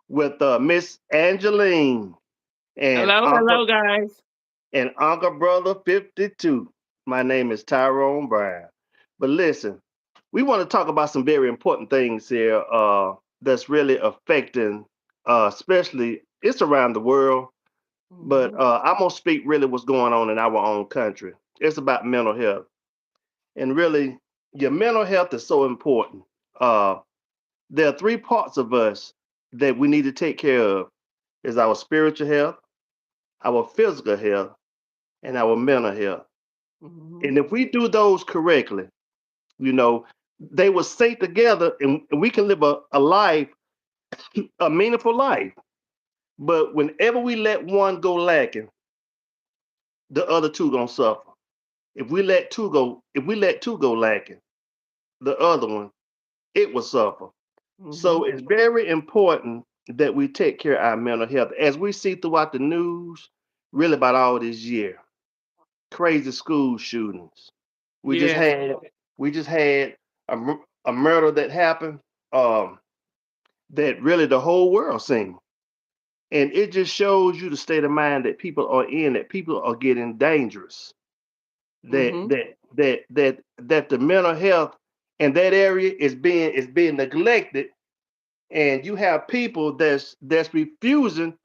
with Miss Angeline and Hello, Uncle hello, guys. Brother 52. My name is Tyrone Brown. But listen, we want to talk about some very important things here that's really affecting, especially it's around the world. But Mhm. I'm gonna speak really what's going on in our own country. It's about mental health, and really, your mental health is so important. Uh, there are three parts of us that we need to take care of: is our spiritual health, our physical health, and our mental health. Mhm. And if we do those correctly, you know, they will stay together, and we can live a life, a meaningful life. But whenever we let one go lacking, the other two gonna suffer. If we let two go lacking, the other one, it will suffer. So Mhm. it's very important that we take care of our mental health. As we see throughout the news, really about all this year, crazy school shootings. We just Yes, had we just had a murder that happened, um, that really the whole world seen. And it just shows you the state of mind that people are in, that people are getting dangerous, that Mhm. the mental health in that area is being neglected, and you have people that's refusing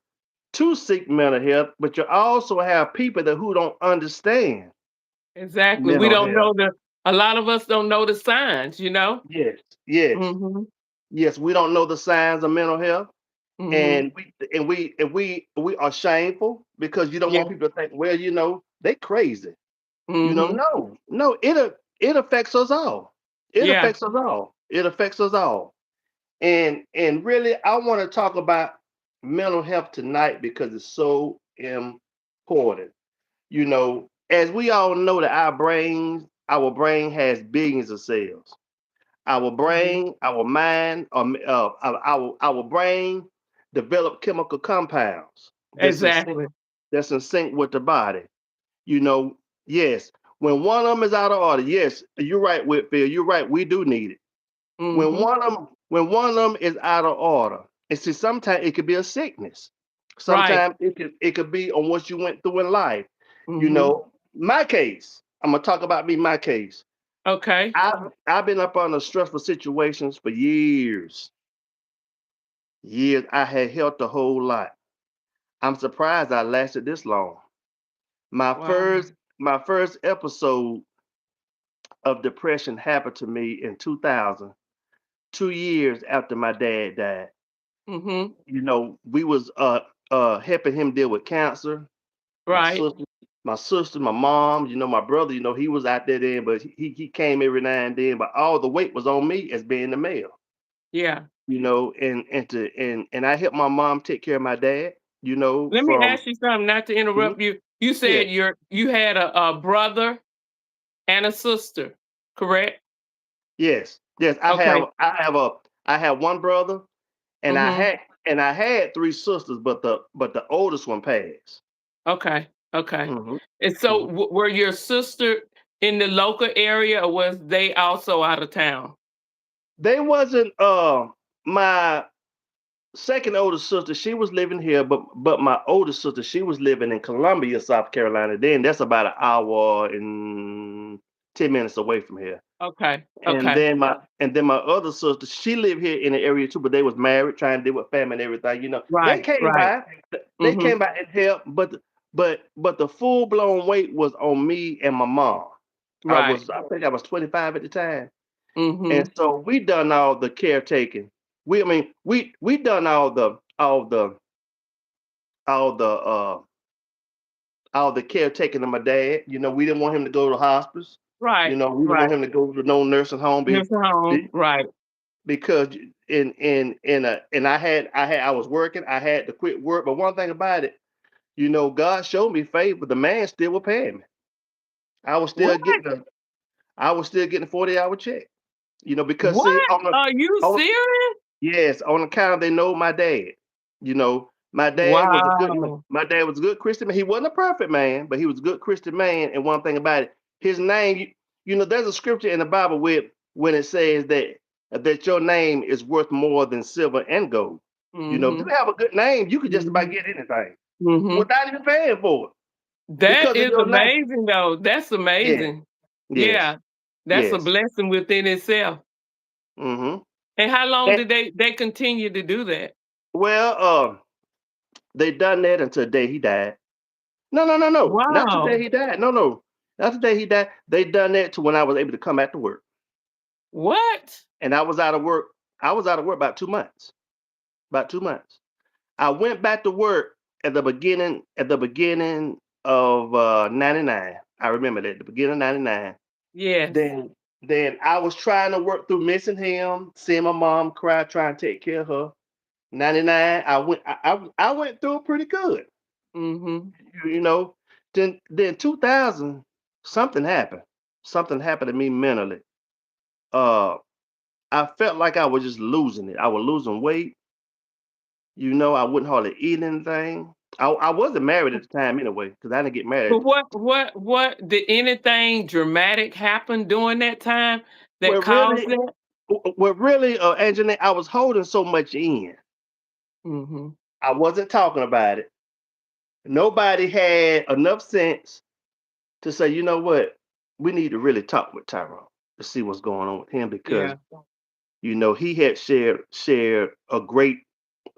to seek mental health, but you also have people that who don't understand exactly. We mental don't health. know a lot of us don't know the signs, you know? Yes, yes, Mhm. yes. We don't know the signs of mental health, Mhm. and we are shameful because you don't Yeah. want people to think, well, they crazy. Mhm. No, it affects us all. It Yeah. affects us all. It affects us all. And really, I want to talk about mental health tonight because it's so important. As we all know that our brain has billions of cells. Our Mhm. brain, our mind, our brain develop chemical compounds Exactly. that's in sync with the body. You know, yes, when one of them is out of order, yes, you're right, Whitfield. You're right. We do need it. Mhm. When one of them is out of order, and see, sometimes it could be a sickness. Right. Sometimes it could be on what you went through in life. Mhm. My case. I'm gonna talk about me. My case. Okay. I've been up under stressful situations for years. Years. I had helped a whole lot. I'm surprised I lasted this long. My Wow. first my first episode of depression happened to me in 2000, 2 years after my dad died. Mhm. We was helping him deal with cancer. My Right. sister, my mom, my brother, he was out there then, but he came every now and then. But all the weight was on me as being the male. Yeah. And I helped my mom take care of my dad. Let me From ask you something, not to Mhm. interrupt you. You said Yes, you had a brother and a sister, correct? yes. Okay. I have one brother, and I Mhm. had and I had three sisters, but the oldest one passed. Okay. Okay. hmm And so hmm were your sister in the local area or was they also out of town? They wasn't my second oldest sister. She was living here, but my oldest sister, she was living in Columbia, South Carolina. Then that's about an hour and 10 minutes away from here. Okay. And Okay. then my other sister, she lived here in the area too, but they was married, trying to deal with family and everything. They Right. came Right. by, they Mhm. came by and helped, but the full blown weight was on me and my mom. Right. I think I was 25 at the time, and Mhm. so we done all the caretaking. I mean, we done all the caretaking of my dad. We didn't want him to go to hospice. Right. We didn't want Right. him to go to no nursing home. Nursing home. Right. Because I was working. I had to quit work. But one thing about it, God showed me favor. The man still was paying me. I was still What? getting a I was still getting a 40-hour check. Because see, What? Are you on serious? yes, on account they know my dad. My dad was a good Wow. my dad was a good Christian man. He wasn't a perfect man, but he was a good Christian man. And one thing about it, his name, there's a scripture in the Bible when it says that your name is worth more than silver and gold. You know, if you Mhm. have a good name, you could just about Mhm. get anything Mhm. without even paying for it That because of is your name. amazing, though. That's Yes, amazing. yes, Yeah. That's a yes. blessing within itself. Hmm. And how long And did they continue to do that? well, they done that until the day he died. No, no, no, no, not the day Wow. he died. No, no, not the day he died. They done that to when I was able to come back to work, What? and I was out of work. I was out of work about 2 months. About 2 months. I went back to work at the beginning of '99. I remember that the beginning of '99. Yes. Then I was trying to work through missing him, seeing my mom cry, trying to take care of her. '99, I went through it pretty good. Mhm. You know. Then 2000, something happened. Something happened to me mentally. Uh, I felt like I was just losing it. I was losing weight. You know, I wouldn't hardly eat anything. I wasn't married at the time anyway, because I didn't get But married. what did anything dramatic happen during that time that Well, caused really, that? Angelina, I was holding so much in. Mhm. I wasn't talking about it. Nobody had enough sense to say, you know what, we need to really talk with Tyrone to see what's going on with him because Yeah. he had shared a great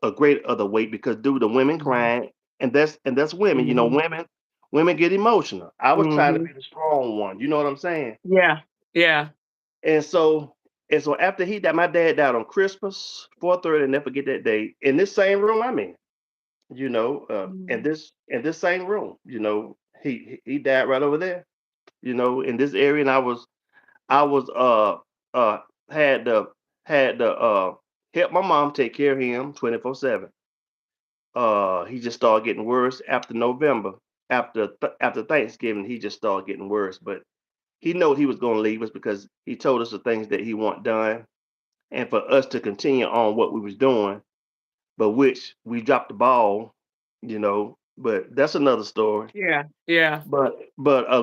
other weight because due to women Mhm. crying, and that's women. Mhm. Women get emotional. I was trying to be Mhm. the strong one. You know what I'm saying? Yeah. Yeah. And so after he died, my dad died on Christmas 4/30. Never forget that day in this same room I'm in. In Mhm. this same room. He died right over there. In this area, and I was uh had to help my mom take care of him 24/7. He just started getting worse after November. After Thanksgiving, he just started getting worse. But he knew he was going to leave us because he told us the things that he want done, and for us to continue on what we was doing, but which we dropped the ball. But that's another story. Yeah. Yeah. But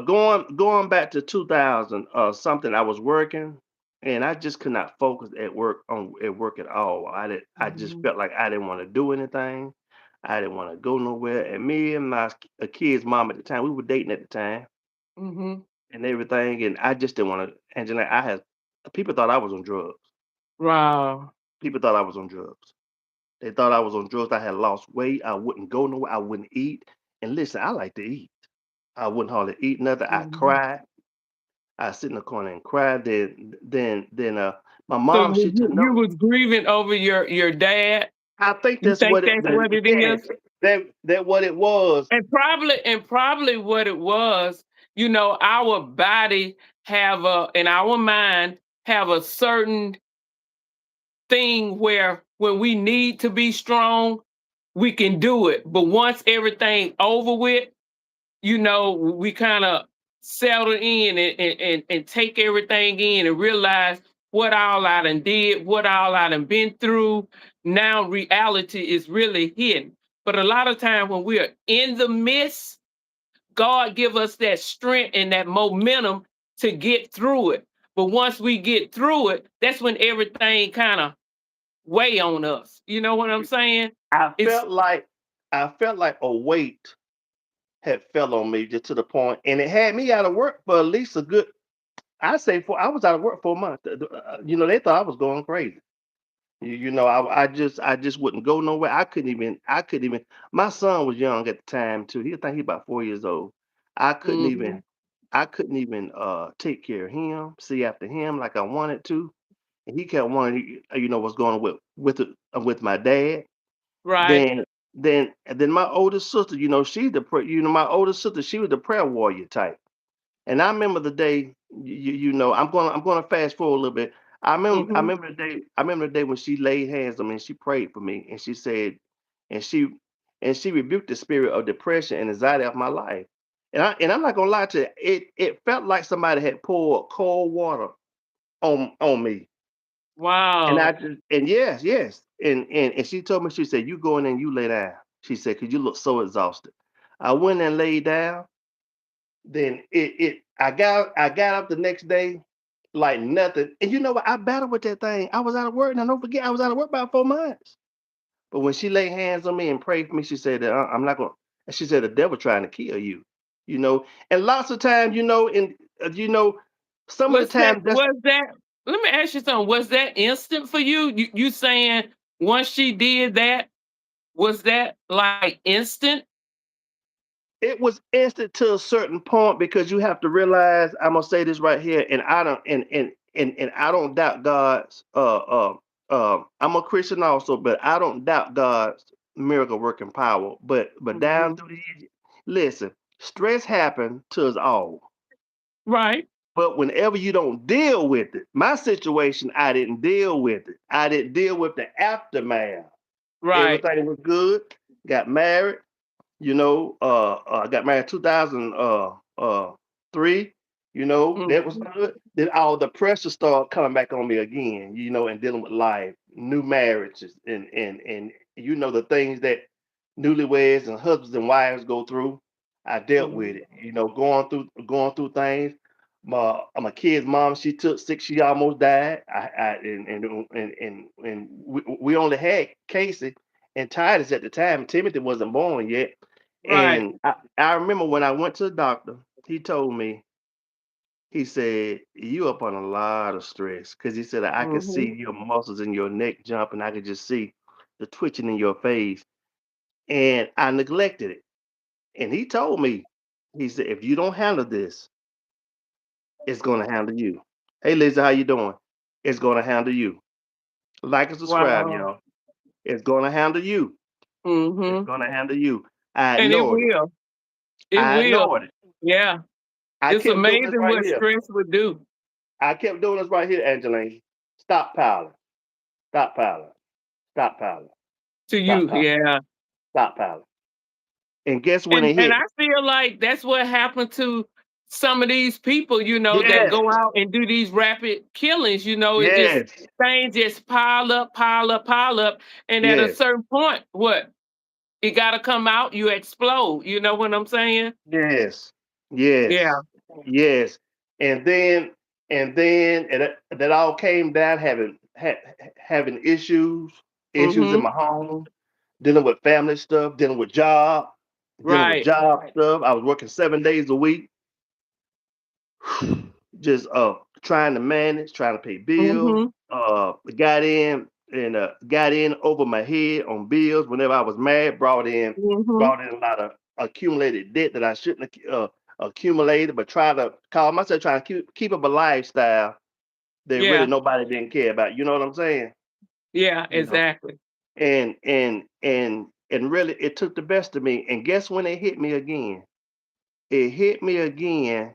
going back to 2000 something, I was working, and I just could not focus at work at all. I just Mhm. felt like I didn't want to do anything. I didn't want to go nowhere. And me and my kid's mom at the time, we were dating at the time Mhm. and everything, and I just didn't want to. Angela, I had people thought I was on drugs. Wow. People thought I was on drugs. They thought I was on drugs. I had lost weight. I wouldn't go nowhere. I wouldn't eat. And listen, I like to eat. I wouldn't hardly eat nothing. I Mhm. cried. I sit in the corner and cry. Then my So mom, she took you note. was grieving over your dad? I think You that's think what it. that's what it Yeah, is? that what it was. And probably what it was, our body and our mind have a certain thing where when we need to be strong, we can do it. But once everything over with, we kind of settle in and take everything in and realize what all I done did, what all I done been through. Now reality is really hidden. But a lot of times when we are in the midst, God give us that strength and that momentum to get through it. But once we get through it, that's when everything kind of weigh on us. You know what I'm saying? I It's felt like I felt like a weight had fell on me just to the point, and it had me out of work for at least a good. I say for I was out of work for a month. They thought I was going crazy. I just wouldn't go nowhere. I couldn't even. My son was young at the time too. I think he about 4 years old. I couldn't even mhm, I couldn't even take care of him, see after him like I wanted to. And he kept wanting, what's going on with my dad. right. Then my older sister, my older sister, she was the prayer warrior type. And I remember the day, I'm gonna fast forward a little bit. I Mhm, remember the day. I remember the day when she laid hands on me and she prayed for me and she said, and she and she rebuked the spirit of depression and anxiety of my life. And I'm not gonna lie to you, it felt like somebody had poured cold water on me. And I wow. just and yes, yes. And she told me, she said, you go in and you lay down. She said, because you look so exhausted. I went and laid down. Then I got up the next day like nothing. And you know what? I battled with that thing. I was out of work. Now don't forget, I was out of work about 4 months. But when she laid hands on me and prayed for me, she said that I'm not going. And she said the devil trying to kill you. You know, and lots of times, you know, some of the time that's Was that let me ask you something, was that instant for you? You saying once she did that, was that like instant? it was instant to a certain point because you have to realize I'm gonna say this right here, and I don't and I don't doubt God's I'm a Christian also, but I don't doubt God's miracle working power. But down Mhm. through the years, listen, stress happened to us all. Right, But whenever you don't deal with it, my situation, I didn't deal with it. I didn't deal with the aftermath. right. Everything was good. Got married, I got married 2003. That was Mhm. good. Then all the pressure started coming back on me again. And dealing with life, new marriages, and the things that newlyweds and husbands and wives go through. I dealt with Mhm. it. Going through things. My kid's mom, she took sick. She almost died. We only had Casey and Titus at the time. Timothy wasn't born yet. Right. And I remember when I went to the doctor, he told me, he said, you up on a lot of stress. Because he said, I could see Mhm. your muscles in your neck jump, and I could just see the twitching in your face. And I neglected it. And he told me, he said, if you don't handle this, it's going to handle you. Hey, Lisa, how you doing? It's going to handle you. Like and subscribe, Wow. y'all. It's going to handle you. It's Mhm. going to handle you. I And it ignored it. will. It I will. ignored it. Yeah. I It's kept doing this amazing right what here. stress would do I kept doing this right here, Angeline. Stop piling. Stop piling. Stop piling. to Stop you. piling. Yeah. Stop piling. And guess when And it and hit? I feel like that's what happened to some of these people, that Yes. go out and do these rapid killings. It just Yes. things just pile up, pile up, pile up. And at a Yes. certain point, what? It gotta come out, you explode. You know what I'm saying? Yes. Yeah. Yes. Yes. And then and that all came down having issues in Mhm. my home, dealing with family stuff, dealing with Right. job stuff. I was working 7 days a week, just trying to manage, trying to pay bills. Mhm. Got in over my head on bills. Whenever I was married, Mhm. brought in a lot of accumulated debt that I shouldn't have accumulated, but try to call myself trying to keep up a lifestyle that really Yeah. nobody didn't care about. You know what I'm saying? Yeah, You know, exactly. and really it took the best of me. And guess when it hit me again? It hit me again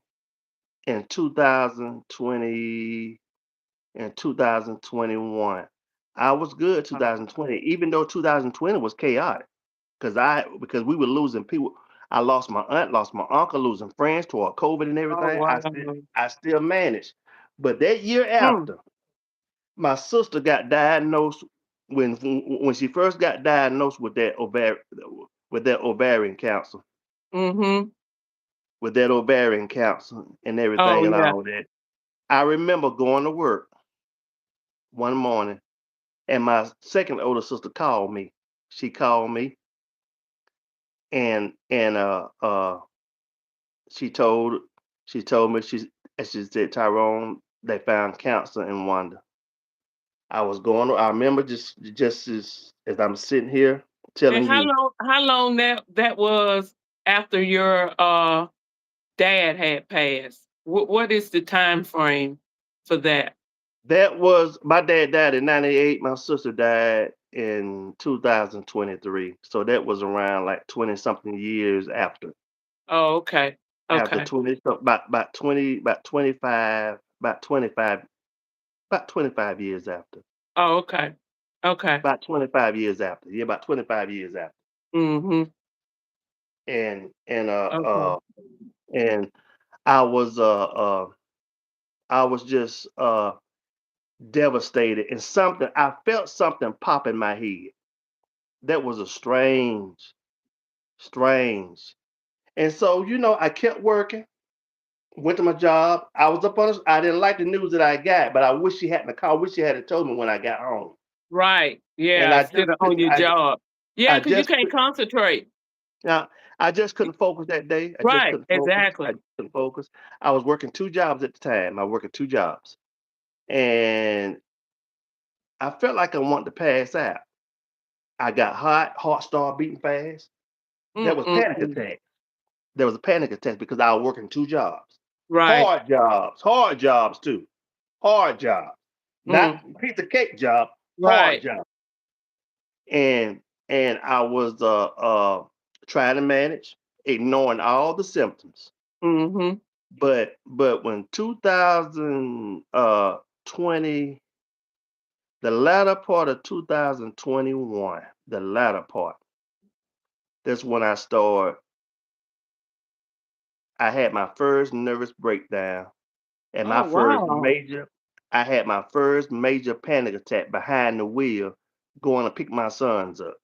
in 2020 and 2021. I was good Oh, 2020, even though 2020 was chaotic because we were losing people. I lost my aunt, lost my uncle, losing friends toward COVID and oh everything. wow. I still managed. But that year Mm. after, my sister got diagnosed when she first got diagnosed with that ovarian cancer, Mhm. and Oh everything and yeah. all that. I remember going to work one morning, and my second older sister called me. She called me, and she told she told me she said, Tyrone, they found cancer in Wanda. I remember just as I'm sitting here And telling how you, long how long that was after your dad had passed? What is the time frame for that? that was my dad died in '98. My sister died in 2023. So that was around like 20 something years after. Oh, okay. After Okay. 20, so about 20, about 25 years after. Oh, okay. Okay. About 25 years after. Yeah, about 25 years after. Mhm. And and uh Okay. uh and I was just devastated, and something I felt something pop in my head. That was a strange. And so, I kept working, went to my job. I was up on I didn't like the news that I got, but I wish she hadn't called, wish she had told me when I got home. Right. and Yeah, I just instead of on couldn't. your job. Yeah, I because you just can't could. concentrate. Now, I just couldn't focus that day. I just Right, couldn't focus. I exactly. just couldn't focus. I was working two jobs at the time. I was working two jobs, and I felt like I wanted to pass out. I got hot, heart started beating fast. There was panic Mm. attack. There was a panic attack because I was working two jobs, Right. hard jobs too, hard jobs, not Mm. piece of cake job, hard Right. job. And I was trying to manage, ignoring all the symptoms. Mhm. But when 2020, the latter part of 2021, the latter part, that's when I had my first nervous breakdown and Oh, my first wow. major, I had my first major panic attack behind the wheel going to pick my sons up.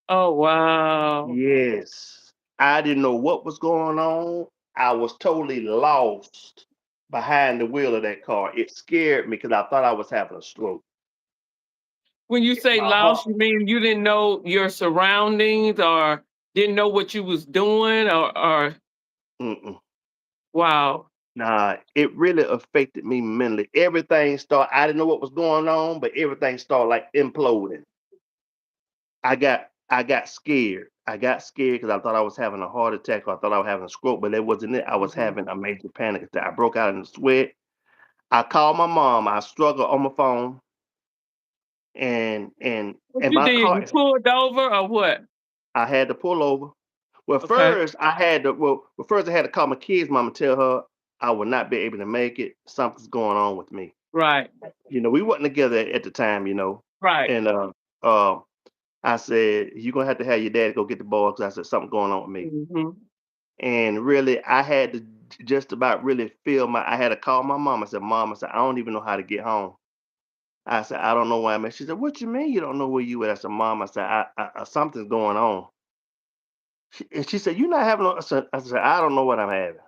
Oh, wow. Yes. I didn't know what was going on. I was totally lost behind the wheel of that car. It scared me because I thought I was having a stroke. When you say My heart. lost, you mean you didn't know your surroundings or didn't know what you was doing or Mm-mm. wow. Nah, it really affected me mentally. Everything started. I didn't know what was going on, but everything started like imploding. I got scared. I got scared because I thought I was having a heart attack or I thought I was having a stroke, but that wasn't it. I was Mhm. having a major panic attack. I broke out in sweat. I called my mom. I struggled on my phone, and and What and you my did? car. You pulled over or what? I had to pull over. Well, Okay. first I had to. Well, first I had to call my kids' mom and tell her I would not be able to make it. Something's going on with me. Right. We wasn't together at the time. Right. And uh, I said you're gonna have to have your dad go get the boy because I said something going on with me. Mhm. And really, I had to just about really feel my. I had to call my mom. I said, Mom, I said I don't even know how to get home. I said, I don't know where I'm at. She said, What you mean you don't know where you at? I said, Mom, I said, something's going on. And she said, You're not having no. I said, I don't know what I'm having.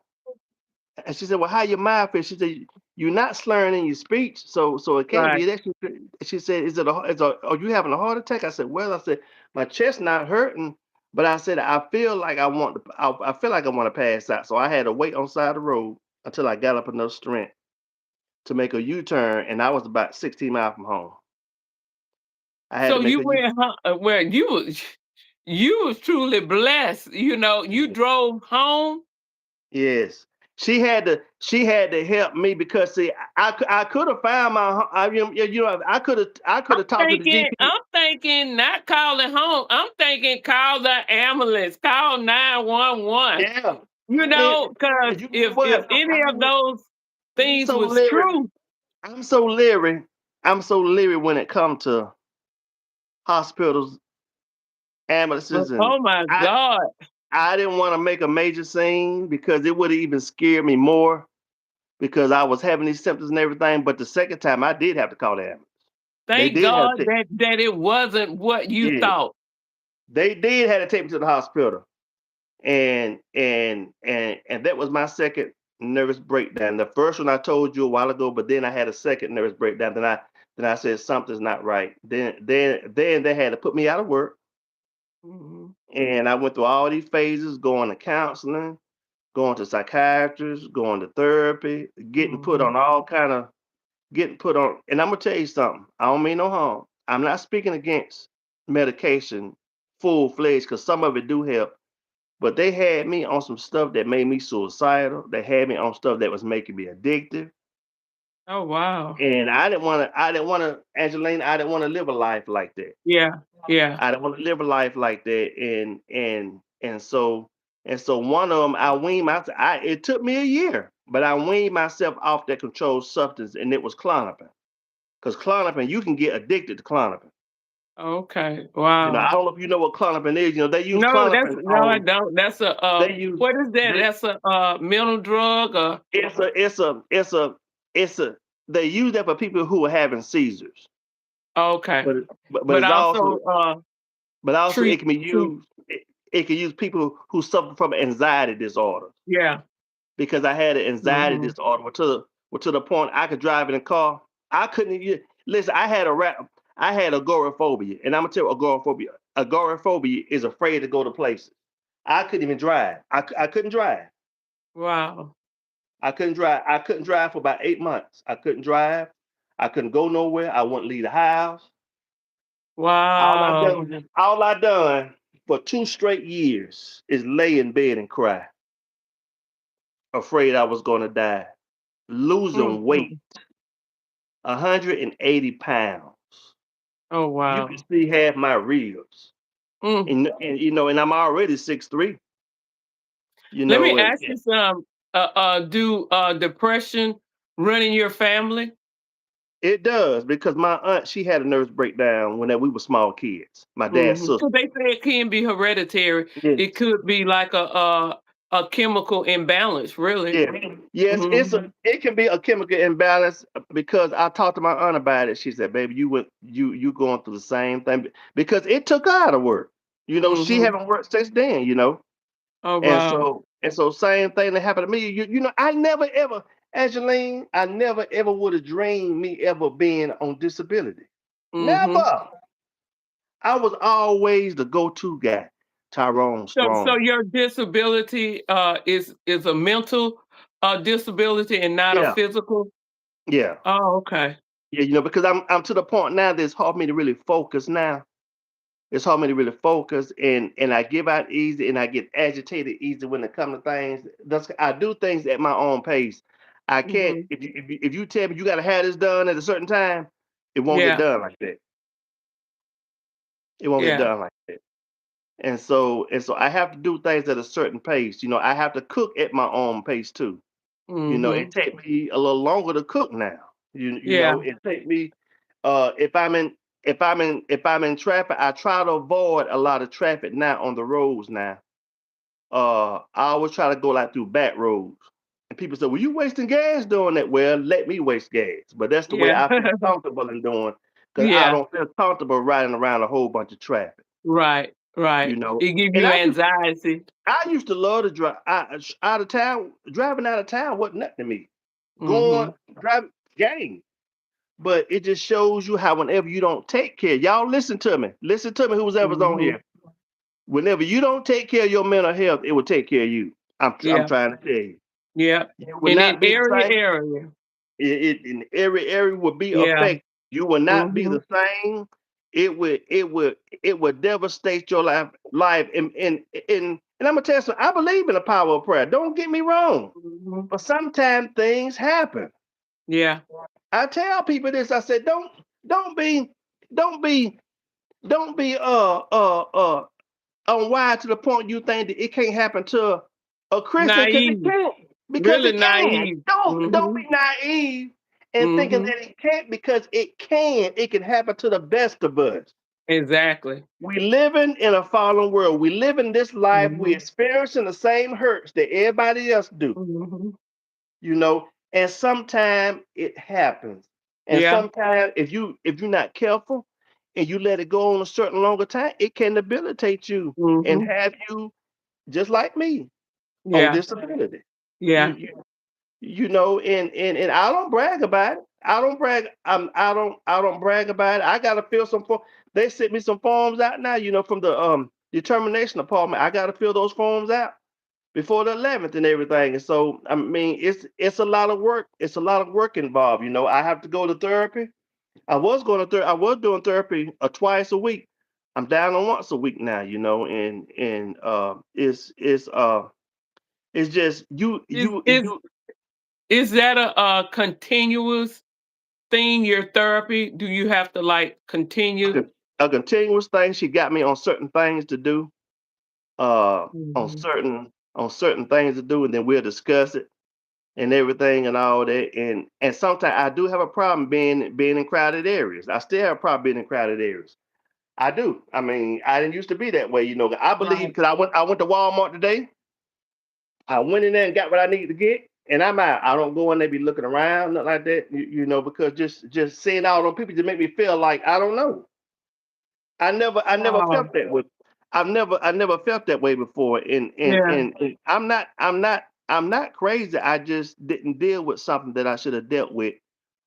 And she said, Well, how your mind feel? She said, You're not slurring in your speech, so it can't Right. be that. She said, Are you having a heart attack? I said, Well, I said, my chest not hurting, but I said, I feel like I feel like I want to pass out. So I had to wait on the side of the road until I got up enough strength to make a U-turn, and I was about 16 miles from home. I had So to make you a U. went where you was truly blessed. You drove home. Yes. She had to help me because see I could have found I could have talked to the GP. I'm thinking not calling home. I'm thinking call the ambulance, call 911. Yeah. And, Because and you know if what? any of those I'm things so was leery. true, I'm so leery. I'm so leery when it comes to hospitals, but ambulances, and oh my I God, I didn't want to make a major scene because it would have even scared me more because I was having these symptoms and everything. But the second time I did have to call the ambulance. They thank did have God to take that it wasn't what you yeah, thought. they did have to take me to the hospital. And that was my second nervous breakdown. The first one I told you a while ago, but then I had a second nervous breakdown. Then I said something's not right. Then they had to put me out of work, Mhm. and I went through all these phases, going to counseling, going to psychiatrists, going to therapy, Mhm. getting put on. And I'm gonna tell you something. I don't mean no harm. I'm not speaking against medication full fledged because some of it do help. But they had me on some stuff that made me suicidal. They had me on stuff that was making me addictive. Oh wow. And Angelina, I didn't want to live a life like that. Yeah. Yeah. I didn't want to live a life like that. And so one of them, I weaned myself. It took me a year, but I weaned myself off that controlled substance, and it was Clonopin. Because Clonopin, you can get addicted to Clonopin. Okay. I Wow. don't know if you know what Clonopin is. They use No, Clonopin no, I on. don't. That's a They use. what is that? They, That's a mental drug or it's a they use that for people who are having seizures, okay. but But it's also also but also it treat can be treat used it can use people who suffer from anxiety disorder yeah. because I had an anxiety Mhm. disorder to the point I could drive in a car. I couldn't even listen. I had agoraphobia, and I'm gonna tell you agoraphobia. Agoraphobia is afraid to go to places. I couldn't even drive. I couldn't drive. Wow. I couldn't drive. I couldn't drive for about 8 months. I couldn't drive. I couldn't go nowhere. I wouldn't leave the house. Wow. All I done for 2 straight years is lay in bed and cry, afraid I was gonna die, losing weight, Mhm. 180 pounds. Oh, You can wow. see half my ribs, Mm. and I'm already 6'3", Let me and ask you some, do, depression run in your family? it does because my aunt she had a nervous breakdown when we were small kids. My dad's Mhm. sister. So they say it can be hereditary. It Yes. could be like a chemical imbalance, really. Yeah. Yes, Mhm. it can be a chemical imbalance because I talked to my aunt about it. She said, "Baby, you going through the same thing because it took her out of work. She Mhm. haven't worked since then. Oh, And wow. same thing that happened to me. I never ever, Angeline, I never ever would have dreamed me ever being on disability. Mhm. Never. I was always the go-to guy. Tyrone So Strong. your disability, is a mental, disability and not a Yeah, physical? yeah. Oh, okay. Yeah, because I'm to the point now that it's hard for me to really focus now. It's hard for me to really focus and I give out easy and I get agitated easy when it comes to things. I do things at my own pace. I can't Mhm. if you tell me you gotta have this done at a certain time, it won't get Yeah, done like that. It won't get yeah. done like that. And so I have to do things at a certain pace. I have to cook at my own pace too. It Mhm. take me a little longer to cook now. Yeah. It take me if I'm in traffic, I try to avoid a lot of traffic now on the roads now. I always try to go like through back roads. And people say, "Well, you wasting gas doing that." Well, let me waste gas, but that's the way Yeah. I feel comfortable in doing, because I Yeah. don't feel comfortable riding around a whole bunch of traffic. Right, You right. know, It give and you anxiety. I used to love to drive out of town. Driving out of town wasn't nothing to me. Going Mhm. driving gang. But it just shows you how whenever you don't take care, y'all listen to me. Listen to me, who's ever's on Mhm. here. Whenever you don't take care of your mental health, it will take care of you. I'm Yeah, trying to tell you. yeah. You will And in not be the every same. area. It in every area will be Yeah. affected. You will not be Mhm. the same. It will devastate your life. And I'm gonna tell you something. I believe in the power of prayer. Don't get me wrong. Mhm. But sometimes things happen. Yeah. I tell people this. I said, don't be don't be don't be unwise to the point you think that it can't happen to a Christian, because it Naive. can't. Because Really it can. naive. Don't be Mhm. naive and thinking Mhm. that it can't, because it can. It can happen to the best of us. Exactly. We living in a fallen world. We live in this life. We Mhm. experiencing the same hurts that everybody else do. Mhm. you know and sometimes it happens, and Yeah. sometimes if you're not careful and you let it go on a certain longer time, it can debilitate you and Mhm. have you just like me on Yeah. disability. you Yeah. you, and I don't brag about it. I don't brag about it. I gotta fill some form. They sent me some forms out now, from the determination department. I gotta fill those forms out before the 11th and everything. And so, I mean, it's a lot of work. It's a lot of work involved. I have to go to therapy. I was doing therapy twice a week. I'm down on once a week now. And it's just you Is you is you is that a continuous thing, your therapy? Do you have to like continue? a continuous thing. She got me on certain things to do. On Mhm. certain things to do, and then we'll discuss it and everything and all that. And sometimes I do have a problem being in crowded areas. I still have a problem being in crowded areas. I do. I mean, I didn't used to be that way. I believe Right. because I went to Walmart today. I went in there and got what I needed to get, and I'm out. I don't go in there be looking around, nothing like that. Because just seeing all those people just make me feel like I don't know. I never Wow. felt that way. I never felt that way before. Yeah. And I'm not crazy. I just didn't deal with something that I should have dealt with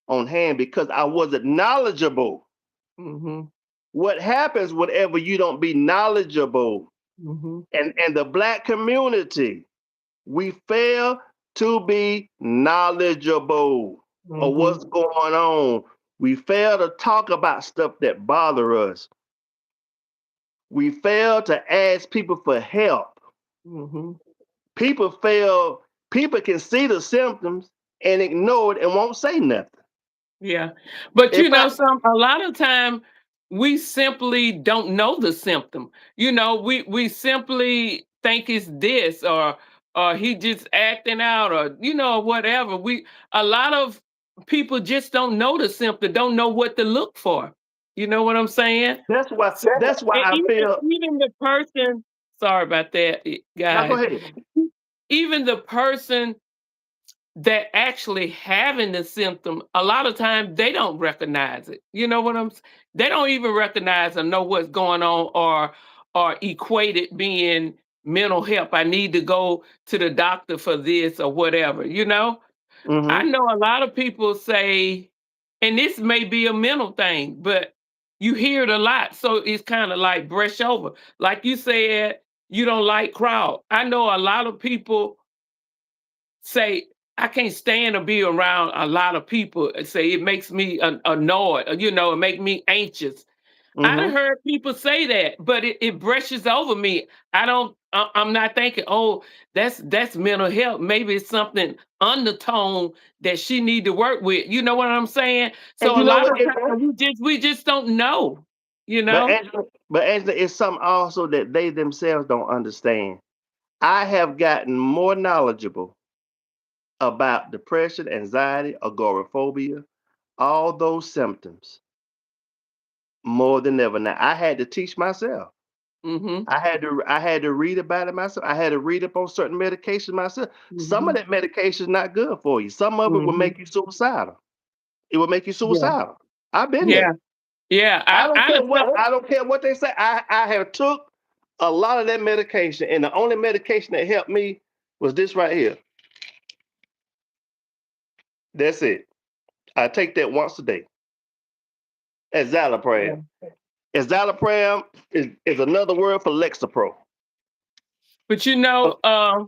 on hand because I wasn't knowledgeable. Mhm. What happens whenever you don't be knowledgeable? Mhm. And the black community, we fail to be knowledgeable of Mhm. what's going on. We fail to talk about stuff that bother us. We fail to ask people for help. Mhm. People fail, people can see the symptoms and ignore it and won't say nothing. Yeah. But If I a lot of time we simply don't know the symptom. We simply think it's this, or he just acting out, or whatever. We A lot of people just don't know the symptom, don't know what to look for. You know what I'm saying? So that's why and I feel even the person, sorry about that, now go guys. ahead. Even the person that actually having the symptom, a lot of times they don't recognize it. You know what they don't even recognize or know what's going on, or equate it being mental health. I need to go to the doctor for this or whatever. I Hmm. know a lot of people say, and this may be a mental thing, but you hear it a lot. So it's kind of like brush over. Like you said, you don't like crowd. I know a lot of people say, I can't stand to be around a lot of people, and say it makes me annoyed, it make me anxious. I done Hmm. heard people say that, but it brushes over me. I'm not thinking, oh, that's mental health. Maybe it's something undertone that she need to work with. You know what I'm saying? And So you a know lot what? of times we just don't know, you But know? Angela, but Angela, it's something also that they themselves don't understand. I have gotten more knowledgeable about depression, anxiety, agoraphobia, all those symptoms more than ever. Now I had to teach myself. Mhm. I had to read about it myself. I had to read up on certain medications myself. Some of Mhm. that medication is not good for you. Some of it will Mhm. make you suicidal. It will make you Yeah. suicidal. I've been Yeah. there. Yeah. I don't I care done what I don't care what they say. I have took a lot of that medication, and the only medication that helped me was this right here. That's it. I take that once a day. Azalapram. Azalapram is another word for Lexapro. But Uh,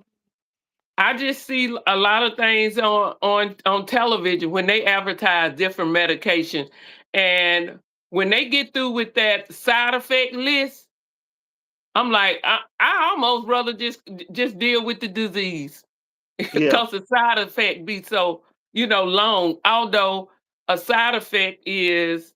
I just see a lot of things on television when they advertise different medications, and when they get through with that side effect list, I'm like, I almost rather just deal with the disease yeah, because the side effect be so long. Although a side effect is,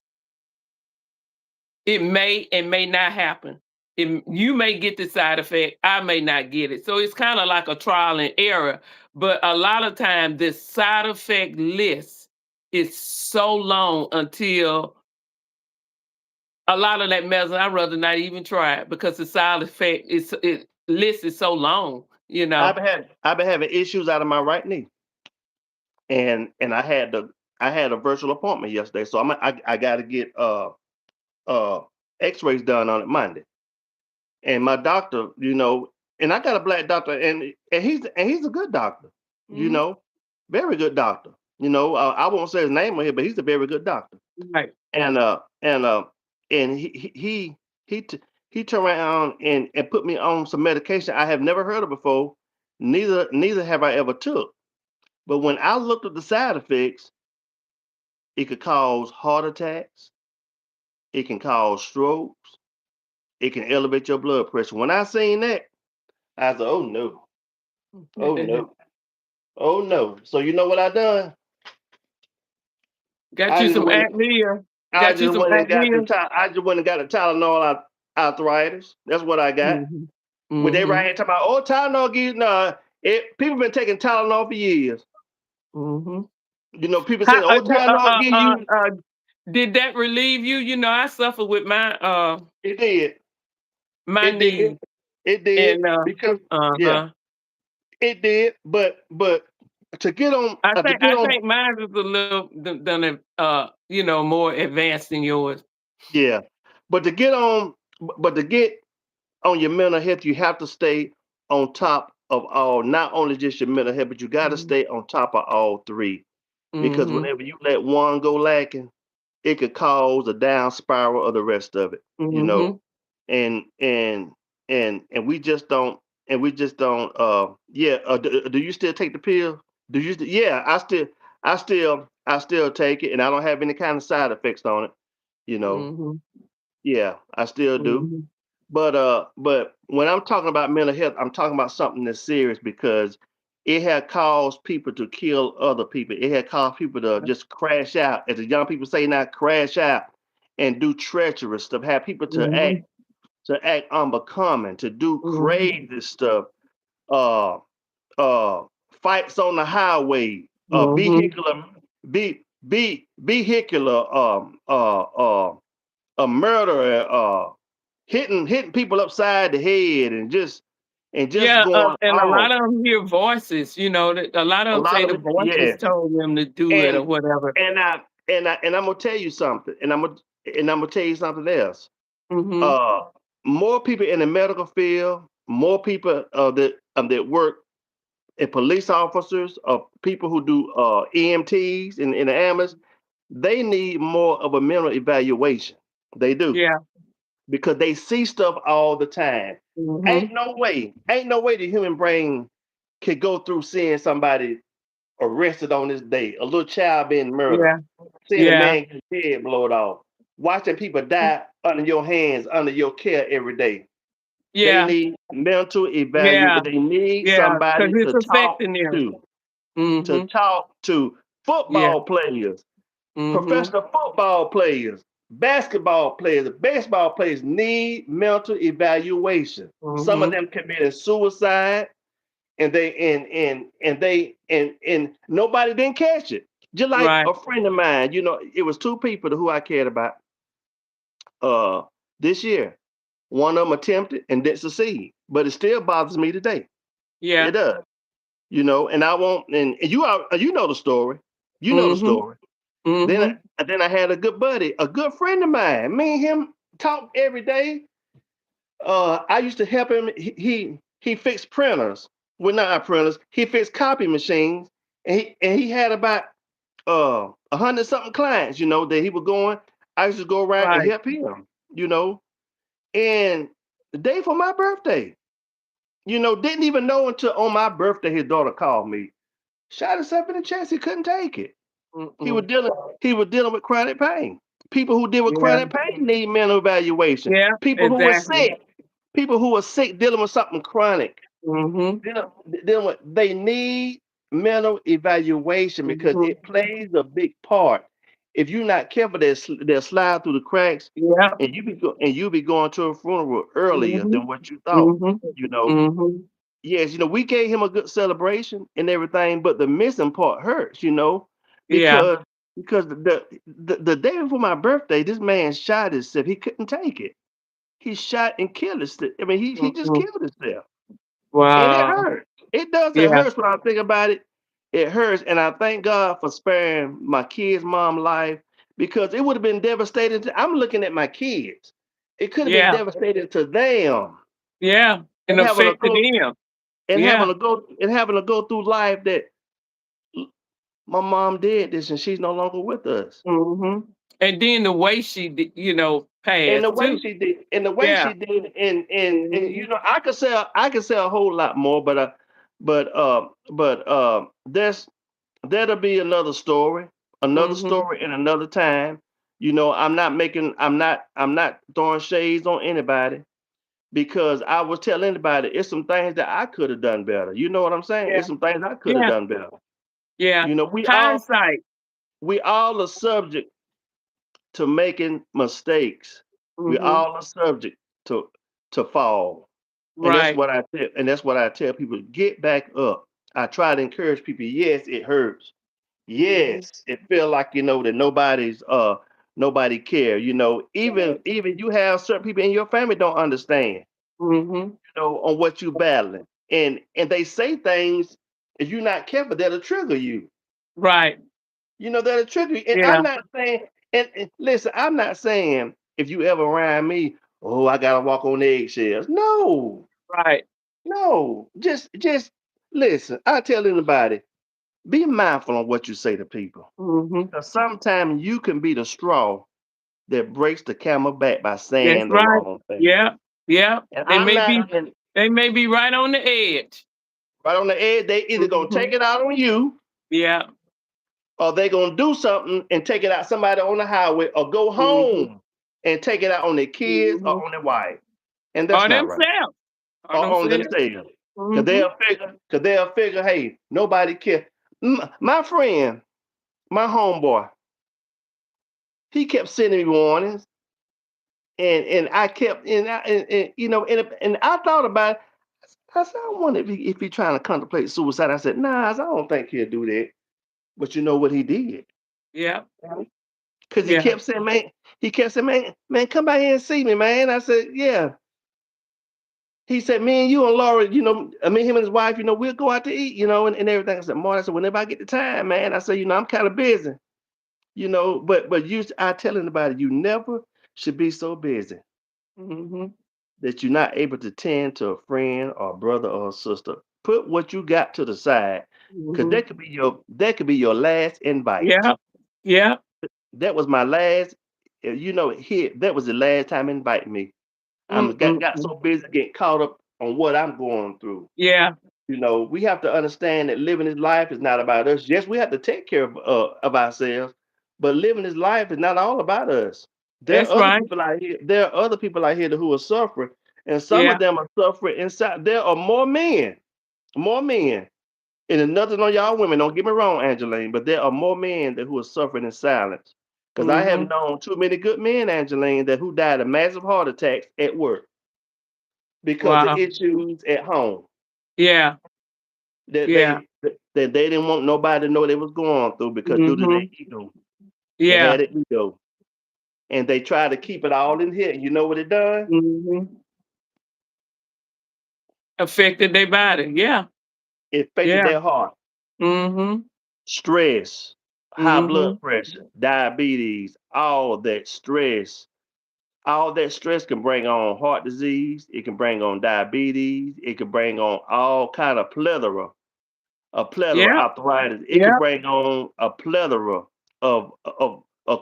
it may and may not happen. You may get the side effect, I may not get it. So it's kind of like a trial and error. But a lot of time, this side effect list is so long until a lot of that medicine, I'd rather not even try it because the side effect list is so long, you know. I've been having issues out of my right knee, and I had a virtual appointment yesterday, so I got to get uh X-rays done on it Monday. And my doctor, and I got a black doctor, and he's a good doctor, you Mhm. know, very good doctor. I won't say his name on here, but he's a very good doctor. Right. And he turned around and put me on some medication I have never heard of before. Neither have I ever took. But when I looked at the side effects, it could cause heart attacks, it can cause strokes, it can elevate your blood pressure. When I seen that, I said, "Oh no, oh no, oh no." So you know what I done? Got I you just some went, acne. I Got you just some went and got acne. I just went and got a Tylenol arthritis. That's what I got. Mhm. With they right Mhm. here talking about, oh, Tylenol give you, no, people been taking Tylenol for years. Mhm. People How saying, oh, Tylenol give you, did that relieve you? I suffer with it did, my it did, knees, it did, and because, yeah, uh-huh. it did, but to get on, to get I on, think mine is a little done more advanced than yours. yeah, but to get on, but to get on your mental health, you have to stay on top of all, not only just your mental health, but you got to Mhm. stay on top of all three. Because Mhm. whenever you let one go lacking, it could cause a down spiral of the rest of it, you know. Mhm. And we just don't, yeah, do you still take the pill? Do you yeah, I still take it, and I don't have any kind of side effects on it, you know. Mhm. Yeah, I still do. Mhm. But when I'm talking about mental health, I'm talking about something that's serious because it had caused people to kill other people. It had caused people to just crash out, as the young people say now, crash out and do treacherous stuff. Have people Mhm. to act unbecoming, to do Mhm. crazy stuff. Uh, uh, Fights on the highway. Mhm. Vehicular. A murder. Hitting people upside the head and just Yeah, going and a off. lot of them hear voices, that a lot of A them say lot the of it, voices yes. told them to do it And or whatever. I'm gonna tell you something, and I'm gonna tell you something else. Mhm. Uh, More people in the medical field, more people that work and police officers, people who do EMTs in the ambulance, they need more of a mental evaluation. They do Yeah. because they see stuff all the time. Mhm. Ain't no way the human brain could go through seeing somebody arrested on this day, a little child being murdered, Yeah. seeing a Yeah. man get his head blowed off, watching people Mm. die under your hands, under your care every day. They Yeah. need mental Yeah. evaluation. They need Yeah. Because somebody it's affecting them. to Mhm. talk to Yeah. football players, Mhm. professional football players, basketball players, baseball players need mental evaluation. Some of Mhm. them committed suicide and nobody didn't catch it. Just like Right. a friend of mine, it was two people who I cared about uh this year. One of them attempted and didn't succeed, but it still bothers me today. It Yeah. does, and I won't. And you know the story. You know the Mhm. story. Then Mhm. I had a good buddy, a good friend of mine. Me and him talk every day. I used to help him. He fixed printers. Well, not printers. He fixed copy machines, and he had about 100 something clients. That he was going. I used to go around and Right. help him. You know, and the day for my birthday. Didn't even know until on my birthday his daughter called me. Shot himself in the chest. He couldn't take it. He was Mm-mm. dealing he was dealing with chronic pain. People who deal with Yeah. chronic pain need mental evaluation. Yeah. People who were Exactly. sick, people who are sick dealing with something chronic, Mhm. dealing, they need mental evaluation because Mhm. it plays a big part. If you're not careful, they'll slide through the cracks, Yeah. and you be going to a funeral earlier Mhm. than what you thought. Mhm. You know, Mhm. yes, we gave him a good celebration and everything, but the missing part hurts, Yeah. because the day before my birthday, this man shot himself. He couldn't take it. He shot and killed himself. I mean, he just Mhm. killed himself, and it Wow. hurts. It does. It Yeah. hurts when I think about it. It hurts, and I thank God for sparing my kid's mom life because it would have been devastating. I'm looking at my kids. It could have been Yeah. devastating to them Yeah. And and having to affected go him. and Yeah. having to go through life that my mom did this and she's no longer with us. Mhm. And then the way she did, And the passed way too. she did, Yeah. and Mhm. I could say a whole lot more, but that'll be another Mhm. story in another time. I'm not throwing shades on anybody because I was telling anybody it's some things that I could have done better. You know what I'm saying? Yeah. It's some things I could have Yeah. done better. Yeah. You know, Hindsight. we all are subject to making mistakes. We Mhm. all are subject to fall. Right. And that's what I tell people, get back up. I try to encourage people, yes, it hurts. Mhm. Yes, it feel like that nobody care. Even you have certain people in your family don't understand, Mhm. on what you battling. And they say things, if you're not careful, that'll trigger you. Right. That'll trigger you. And Yeah. I'm not saying, and listen, I'm not saying if you ever around me, oh, I gotta walk on eggshells. No, Right. no. Just listen. I tell anybody. Be mindful on what you say to people. Mhm. Because sometimes you can be the straw that breaks the camel back by That's saying the right. wrong thing. Yeah. Yeah. And They I'm may be not and they may be right on the edge. right on the edge. They either gonna take Mhm. it out on you, Yeah. or they gonna do something and take it out somebody on the highway, or go Mhm. home and take it out on their kids or Mhm. on their wife. And that's Or not right. themselves. Or Or on themselves. themselves. Cause Mhm. they'll figure, hey, nobody care. My friend, my homeboy, he kept sending me warnings, and I kept and I thought about it. I said, I wonder if he trying to contemplate suicide. I said, nah, I don't think he'll do that. But you know what he did? Yeah. Because Yeah. he kept saying, man, come by here and see me, man. I said, yeah. He said, me and you and Laura, me, him and his wife, we'll go out to eat, and everything. I said, Marty, I said, whenever I get the time, man, I said, I'm kind of busy, but I tell anybody, you never should be so busy Mhm. that you're not able to tend to a friend or a brother or a sister. Put what you got to the side, because Mhm. that could be your last invite. Yeah. Yeah. That was my last, here, that was the last time invite me. Got Mm-mm-mm. so busy getting caught up on what I'm going through. Yeah. We have to understand that living this life is not about us. Yes, we have to take care of ourselves, but living this life is not all about us. There That's are other right. people out here. There are other people out here who are suffering, and some of Yeah. them are suffering inside. There are more men, and there's nothing on y'all women. Don't get me wrong, Angeline, but there are more men who are suffering in silence. Because I have Mhm. known too many good men, Angeline, that who died of massive heart attacks at work because of Wow. issues at home. Yeah. that Yeah. they that they didn't want nobody to know they was going through because due to their Mhm. ego, they Yeah. had an ego, and they tried to keep it all in here. You know what it done? Mhm. Affected their body. Yeah. It affected Yeah. their heart, Mhm. stress, high blood Mhm. pressure, diabetes, all of that stress. All that stress can bring on heart disease. It can bring on diabetes. It can bring on all kind of plethora Yeah. arthritis. It could Yeah. bring on a plethora of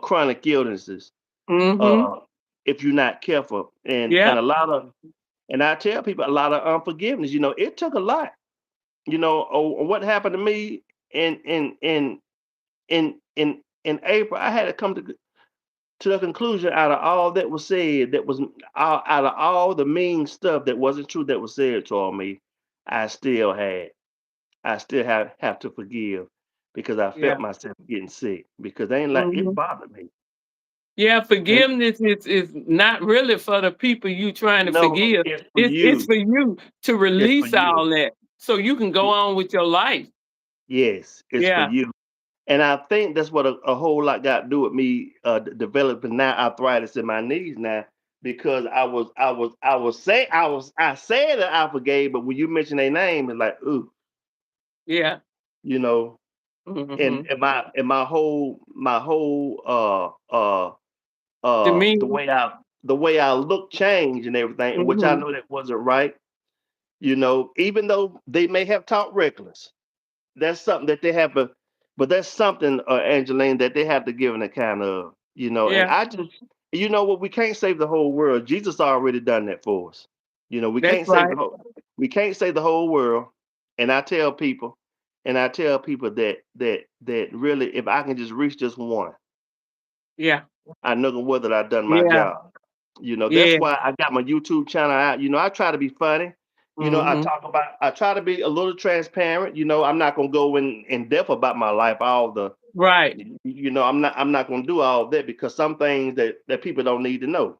chronic illnesses Mhm. uh, if you're not careful. And Yeah. a lot of and I tell people a lot of unforgiveness. It took a lot. What happened to me in April. I had to come to the conclusion out of all that was said, that was out of all the mean stuff that wasn't true that was said toward me. I still had I still have to forgive because I Yeah. felt myself getting sick because they ain't like it Mhm. bothered me. Yeah, And forgiveness is not really for the people you trying to no, forgive. it's for It's you. for you to It's for release you. all that so you can go on with your life. Yes, it's for Yeah. you. And I think that's what a whole lot got to do with me developing now arthritis in my knees now because I said that I forgave, but when you mention their name, it's like ooh, Yeah. you know, and Mhm. my whole the Demeanor. way I look changed and everything, which I Mhm. know that wasn't right. Even though they may have talked reckless, that's something that they have to, but that's something, Angeline, that they have to give an account of. And Yeah. I just, what, we can't save the whole world. Jesus already done that for us. We That's can't save right. the whole world. And I tell people that really, if I can just reach just one, Yeah. I know whether I done my Yeah. job. That's Yeah. why I got my YouTube channel out. I try to be funny. Mhm. I try to be a little transparent. I'm not gonna go in depth about my life, all the Right. I'm not gonna do all that because some things that people don't need to know.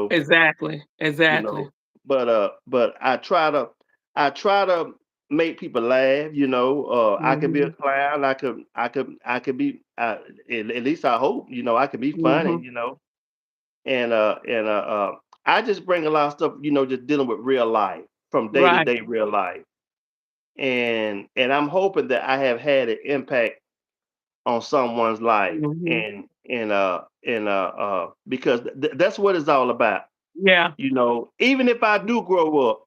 Exactly. You Exactly. know. But I try to make people laugh. I could be a Mhm. clown. I could be. At least I hope. I could be funny. Mhm. And I just bring a lot of stuff. Just dealing with real life from day to Right. day real life, and I'm hoping that I have had an impact on someone's life, Mhm. and because that's what it's all about. Yeah. Even if I do grow up,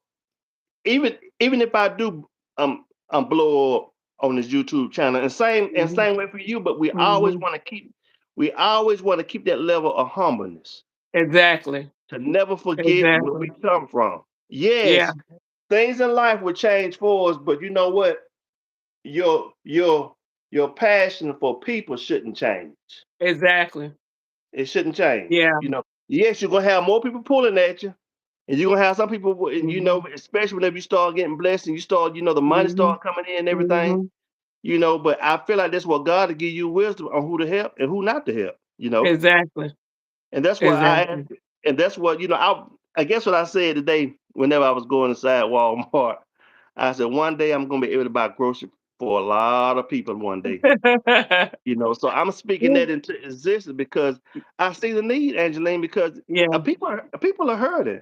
even if I do blow up, on this YouTube channel. And Mhm. same way for you, but Mhm. we always want to keep that level of humbleness Exactly. to never forget where Exactly. we come from. Yeah. Yes, things in life will change for us, but you know what? Your your your passion for people shouldn't change. Exactly. It shouldn't change. Yeah. You know, yes, you're gonna have more people pulling at you, and you're gonna have some people, you know, Mhm. especially whenever you start getting blessed and you start, you know, the money Mhm. start coming in and everything. Mhm. You know, but I feel like that's what God to give you wisdom on who to help and who not to help. You know, Exactly. and that's what I ask, Exactly. and that's what I guess what I said today whenever I was going inside Walmart. I said one day I'm gonna be able to buy groceries for a lot of people one day. You know, so I'm speaking that into existence because I see the need, Angeline, because Yeah. people are hurting.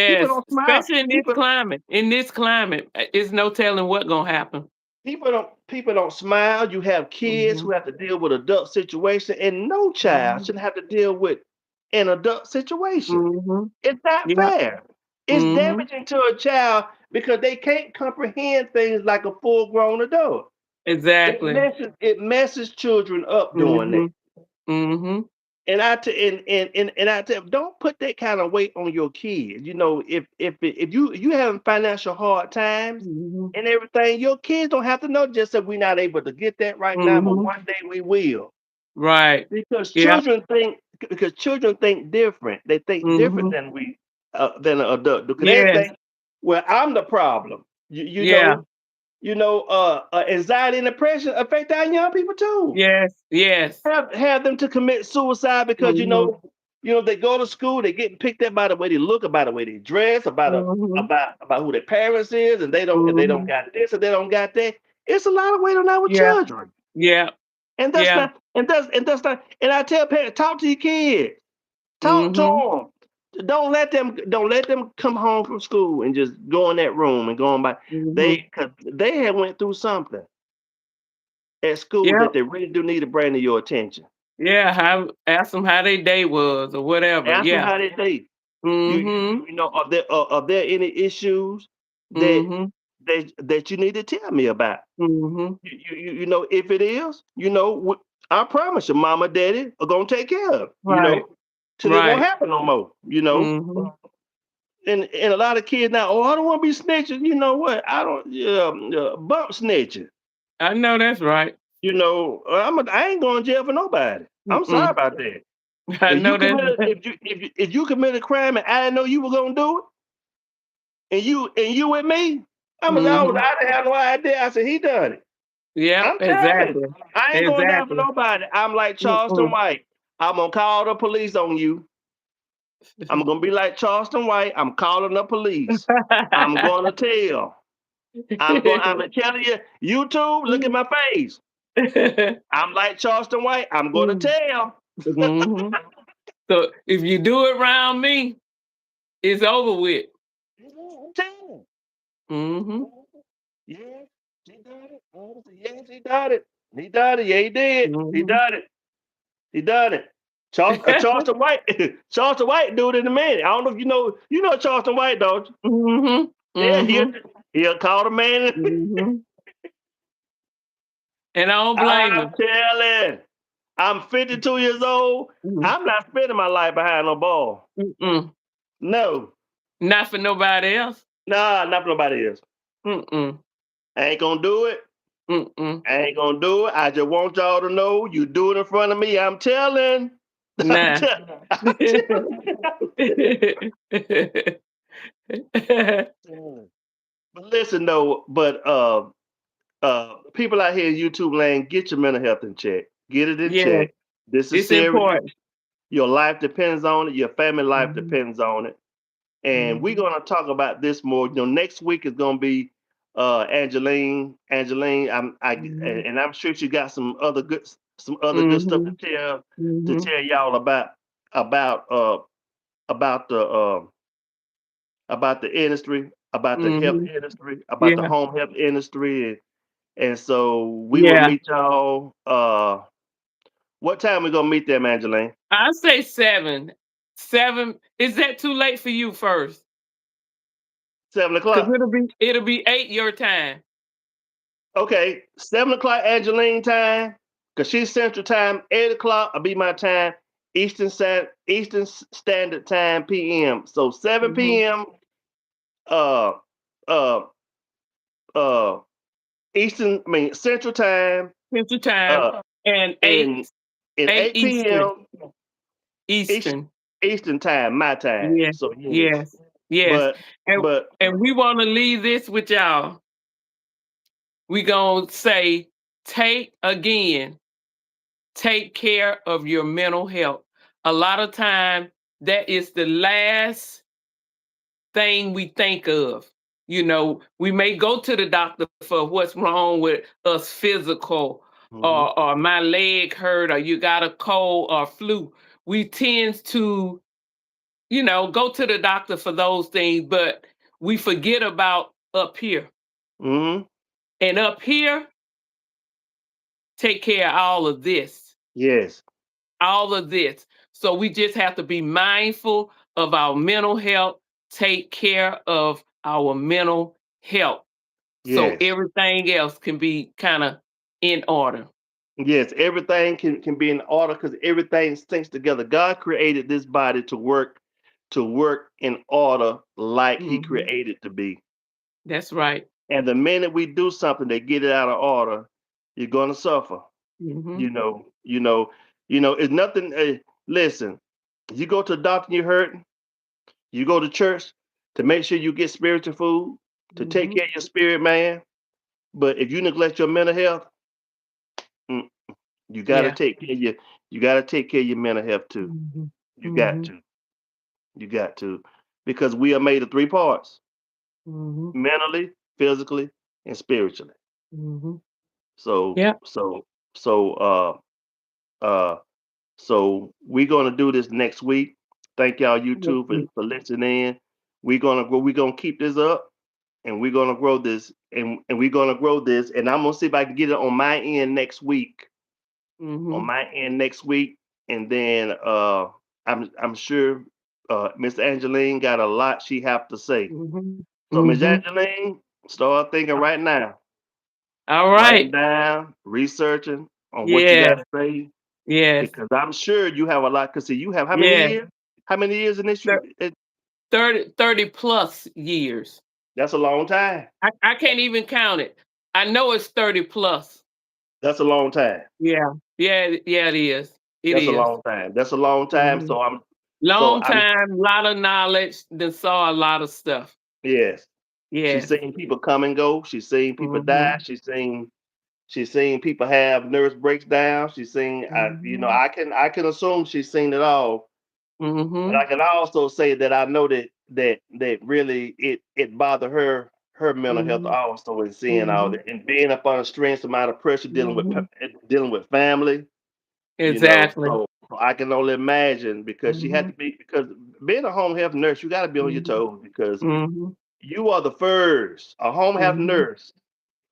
People Yes. don't smile. Especially in this climate. In this climate, it's no telling what gonna happen. People don't smile. You have kids who Mhm. have to deal with adult situation, and no child Mhm. shouldn't have to deal with an adult situation. Mhm. It's not Yeah. fair. It's Mhm. damaging to a child because they can't comprehend things like a full grown adult. Exactly. It messes children up doing that. Mhm. Mhm. And I tell don't put that kind of weight on your kids. You know, if you having financial hard times Mhm. and everything, your kids don't have to know just that we're not able to get that right now, but Mhm. one day we will. Right. Because Yeah. children think different. They think different Mhm. than an adult. Because they Yes. think, well, I'm the problem. Yeah. Anxiety and depression affect our young people too. Yes. Yes. Have them to commit suicide because Mhm. they go to school, they getting picked up by the way they look, about the way they dress, Mhm. about who their parents is, and they don't Mhm. got this and they don't got that. It's a lot of weight on our Yeah. children, Yeah. and that's Yeah. not and that's not. And I tell parents, talk to your kids, talk to Mhm. them. Don't let them come home from school and just go in that room and go on by. Mhm. Cause they have went through something at school Yeah. that they really do need to bring to your attention. Yeah. How ask them how their day was or whatever. Ask them Yeah. how they day. Mhm. Are there any issues that Mhm. that you need to tell me about? Mhm. If it is, I promise you, mama, daddy are gonna take care of, Right. till it won't Right. happen no more. Mhm. And a lot of kids now, oh, I don't want to be snitching. You know what? I don't bump snitching. I know that's right. I ain't going to jail for nobody. I'm sorry Mm-mm. about that. I If you know commit that's if you commit a crime and I didn't know you were gonna do it, and you with me, I mhm. didn't have no idea. I said he done it. Yep, I'm telling you, exactly. I ain't going down for Exactly. nobody. I'm like Charleston Mm-mm. White. I'm gonna call the police on you. I'm gonna be like Charleston White. I'm calling the police. I'm gonna tell. I'm telling you, YouTube, look at my face. I'm like Charleston White. I'm gonna tell. Mhm. So if you do it around me, it's over with. I'm telling. Mhm. Yeah, he done it. Oh, yes, he done it. He done it. Yeah, he did. He Mhm. done it. He done it. Charleston White. Charleston White do it in a minute. I don't know if you know Charleston White, don't you? Mhm. Yeah, he'll Mhm. he'll call the man. Mhm. And I don't blame I'm him. telling. I'm 52 years old. Mhm. I'm not spending my life behind no ball. Mm-mm. No. Not for nobody else. Nah, not for nobody else. Mm-mm. I ain't gonna do it. Mm-mm. I ain't gonna do it. I just want y'all to know you do it in front of me. I'm telling. I'm Nah. telling. I'm telling. But listen though, people out here in YouTube land, get your mental health in check. Get it in Yes, check. This is it's serious. important. Your life depends on it. Your family life Mhm. depends on it. And we're Mhm. gonna talk about this more. Next week is gonna be Angeline. Angeline, Mhm. and I'm sure she got some other good stuff to Mhm. tell to Mhm. tell y'all about about the uh about the industry, about the health Mhm. industry, about the Yeah. home health industry, and so we will Yeah. meet y'all. What time we gonna meet them, Angeline? I say 7. 7, is that too late for you first? 7 Because 'Cause o'clock. it'll be 8 your time. Okay, 7 o'clock Angeline time, cause she's Central Time. 8 o'clock will be my time. Eastern Standard Time PM. So 7 Mhm. p.m. Uh uh uh Eastern, I mean Central Time. Central Time Uh, and in 8 8 Eastern. p.m. East, Eastern. Eastern Time, my time. Yeah. So yes, Yes. Yes. but And but and we want to leave this with y'all. We gonna say, take again, take care of your mental health. A lot of time that is the last thing we think of. You know, we may go to the doctor for what's wrong with us physical, mhm, or my leg hurt, or you got a cold or flu. We tend to, go to the doctor for those things, but we forget about up here. mhm, And up here, take care of all of this. yes, All of this. So we just have to be mindful of our mental health, take care of our mental health. So yes. everything else can be kind of in order. Yes, everything can be in order because everything syncs together. God created this body to work in order like He Hmm. created to be. That's right. And the minute we do something that get it out of order, you're gonna suffer. Hmm. You know, you know, It's nothing. Listen, you go to the doctor, and you're hurting. You go to church to make sure you get spiritual food to take Hmm. care of your spirit, man. But if you neglect your mental health, mm, you gotta Yeah. take care of your you gotta take care of your mental health too. Hmm. You got Hmm. to. You got to. Because we are made of three parts: Hmm. mentally, physically, and spiritually. Hmm. So Yeah. so so uh so we're gonna do this next week. Thank y'all Next YouTube week. for listening in. We're gonna keep this up and we're gonna grow this and we're gonna grow this and I'm gonna see if I can get it on my end next week. On Hmm. my end next week. And then I'm sure Miss Angeline got a lot she have to say. Hmm. So Miss Hmm. Angeline, start thinking right now, All writing right. down, researching on what you Yes. gotta say, Yes. because I'm sure you have a lot. Cause see, you have how many Yes. years? How many years in this? Thir- 30 plus years. That's a long time. I can't even count it. I know it's 30 plus. That's a long time. Yeah. Yeah, yeah, it is. It That's a is. long time. That's a long time. Mhm. So Long I'm time, lot of knowledge, then saw a lot of stuff. yes. She's Yes. seen people come and go. She's seen people die. Mhm. She's seen people have nervous breakdowns. She's seen Mhm. I can assume she's seen it all. But I Mhm. can also say that I know that really it bothered her mental health Mhm. also in seeing all Mhm. that and being up on a strength amount of pressure Mhm. dealing with family, Exactly. so I can only imagine because she had to Mhm. be because being a home health nurse, you gotta be on your Mhm. toes because Mhm. you are the first. A home health Mhm. nurse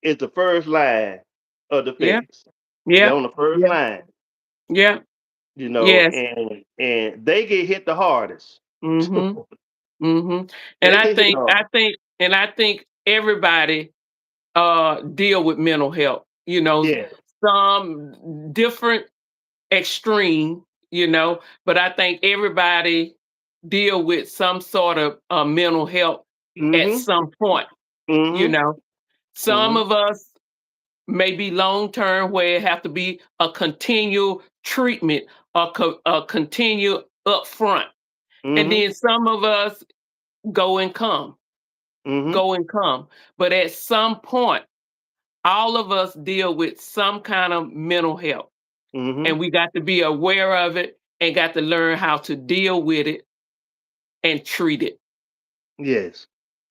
is the first line of Yeah. defense. They're Yeah. on the first Yeah. line, Yeah. Yes. and they get hit the hardest. Mhm. Mhm. And They I get hit think I hard. think and I think everybody deal with mental health. Yeah. Some different extreme, but I think everybody deal with some sort of mental health at Mm-hmm. some point, you Mm-hmm. know. Some Mm-hmm. of us may be long term where it have to be a continual treatment or a continue upfront. And Mm-hmm. then some of us go and come, Mm-hmm. go and come. But at some point, all of us deal with some kind of mental health. Mm-hmm. And we got to be aware of it and got to learn how to deal with it and treat it. Yes.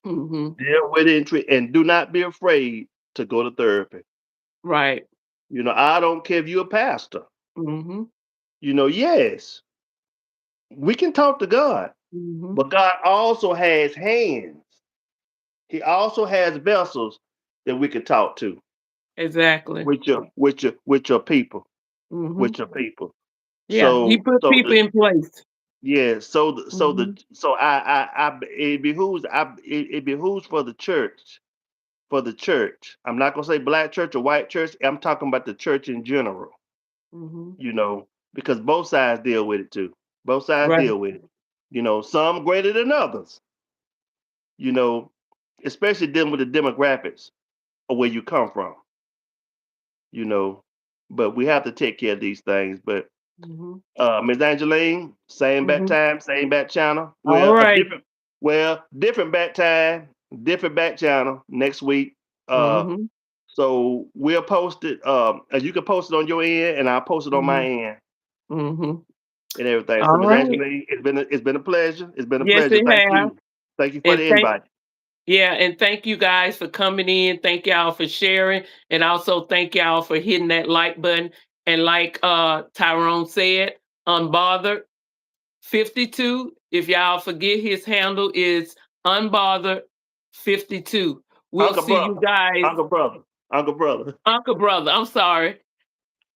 Mhm. Deal with it and do not be afraid to go to therapy. Right. I don't care if you're a pastor. Mhm. Yes, we can talk to God, Mhm. but God also has hands. He also has vessels that we can talk to Exactly. with your people, Mhm. with your people. Yeah, he So put so people the in place. yeah, Mhm. it behooves for the church for the church. I'm not gonna say black church or white church. I'm talking about the church in general. Mhm. You know, because both sides deal with it too. Both sides Right. deal with it. You know, some greater than others. You know, especially dealing with the demographics of where you come from. You know, but we have to take care of these things. But Mhm. Ms. Angeline, same bat Mhm. time, same bat channel. All Well, a right. different, different bat time, different bat channel next week. Uh, Mhm. so we'll post it. You can post it on your end, and I'll post it on my Mhm. end Mhm. and everything. So, All Ms. right. Angeline, it's been a pleasure. It's been a Yes, pleasure. it have. Thank you for And the thank invite. Yeah, and thank you guys for coming in. Thank y'all for sharing. And also thank y'all for hitting that like button. And like Tyrone said, Unbothered 52. If y'all forget his handle is Unbothered 52. We'll Uncle see you brother, guys. Uncle brother, Uncle brother. Uncle Brother, I'm sorry.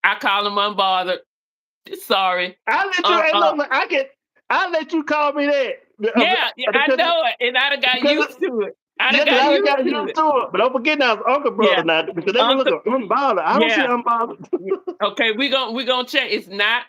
I call him Unbothered. Sorry. I let you. Uh Hey, uh look, I let you call me that yeah, yeah, I because know it. And I done got because used to it. I done yeah, because got I done used got to used it. to it. But don't forget now, it's Uncle brother Yeah. now because they gonna look Uncle, at unbothered. I don't see yeah. unbothered. Yeah. Okay, we gonna check. It's not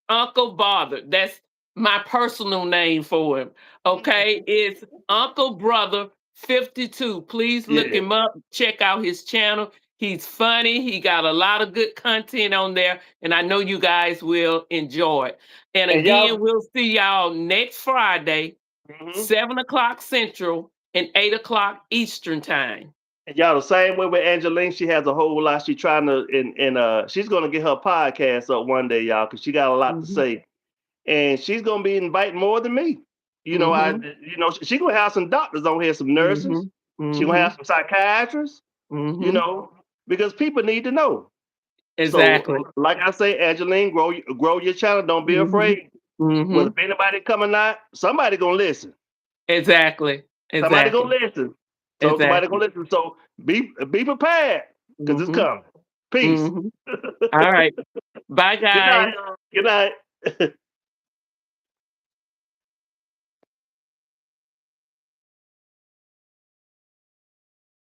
Uncle Bother. That's my personal name for him. Okay, it's Uncle Brother 52. Please look Yeah, him up. Check out his channel. He's funny. He got a lot of good content on there, and I know you guys will enjoy it. And and again, y'all, we'll see y'all next Friday, mhm. 7 o'clock Central and 8 o'clock Eastern time. And y'all the same way with Angeline. She has a whole lot. She trying to and she's gonna get her podcast up one day, y'all, because she got a lot to Hmm. say. And she's gonna be inviting more than me. Hmm. She gonna have some doctors on here, some nurses. Hmm. She gonna have Hmm. some psychiatrists. You Hmm. know, because people need to know. So, Exactly. like I say, Angeline, grow your channel. Don't be Mhm. afraid. Well, if Mhm. anybody coming out, somebody gonna listen. Exactly. Somebody gonna Exactly. listen. So somebody Exactly. gonna listen. So be prepared because it's Mhm. coming. Peace. Mhm. All right. Bye, Good guys. night. Good night.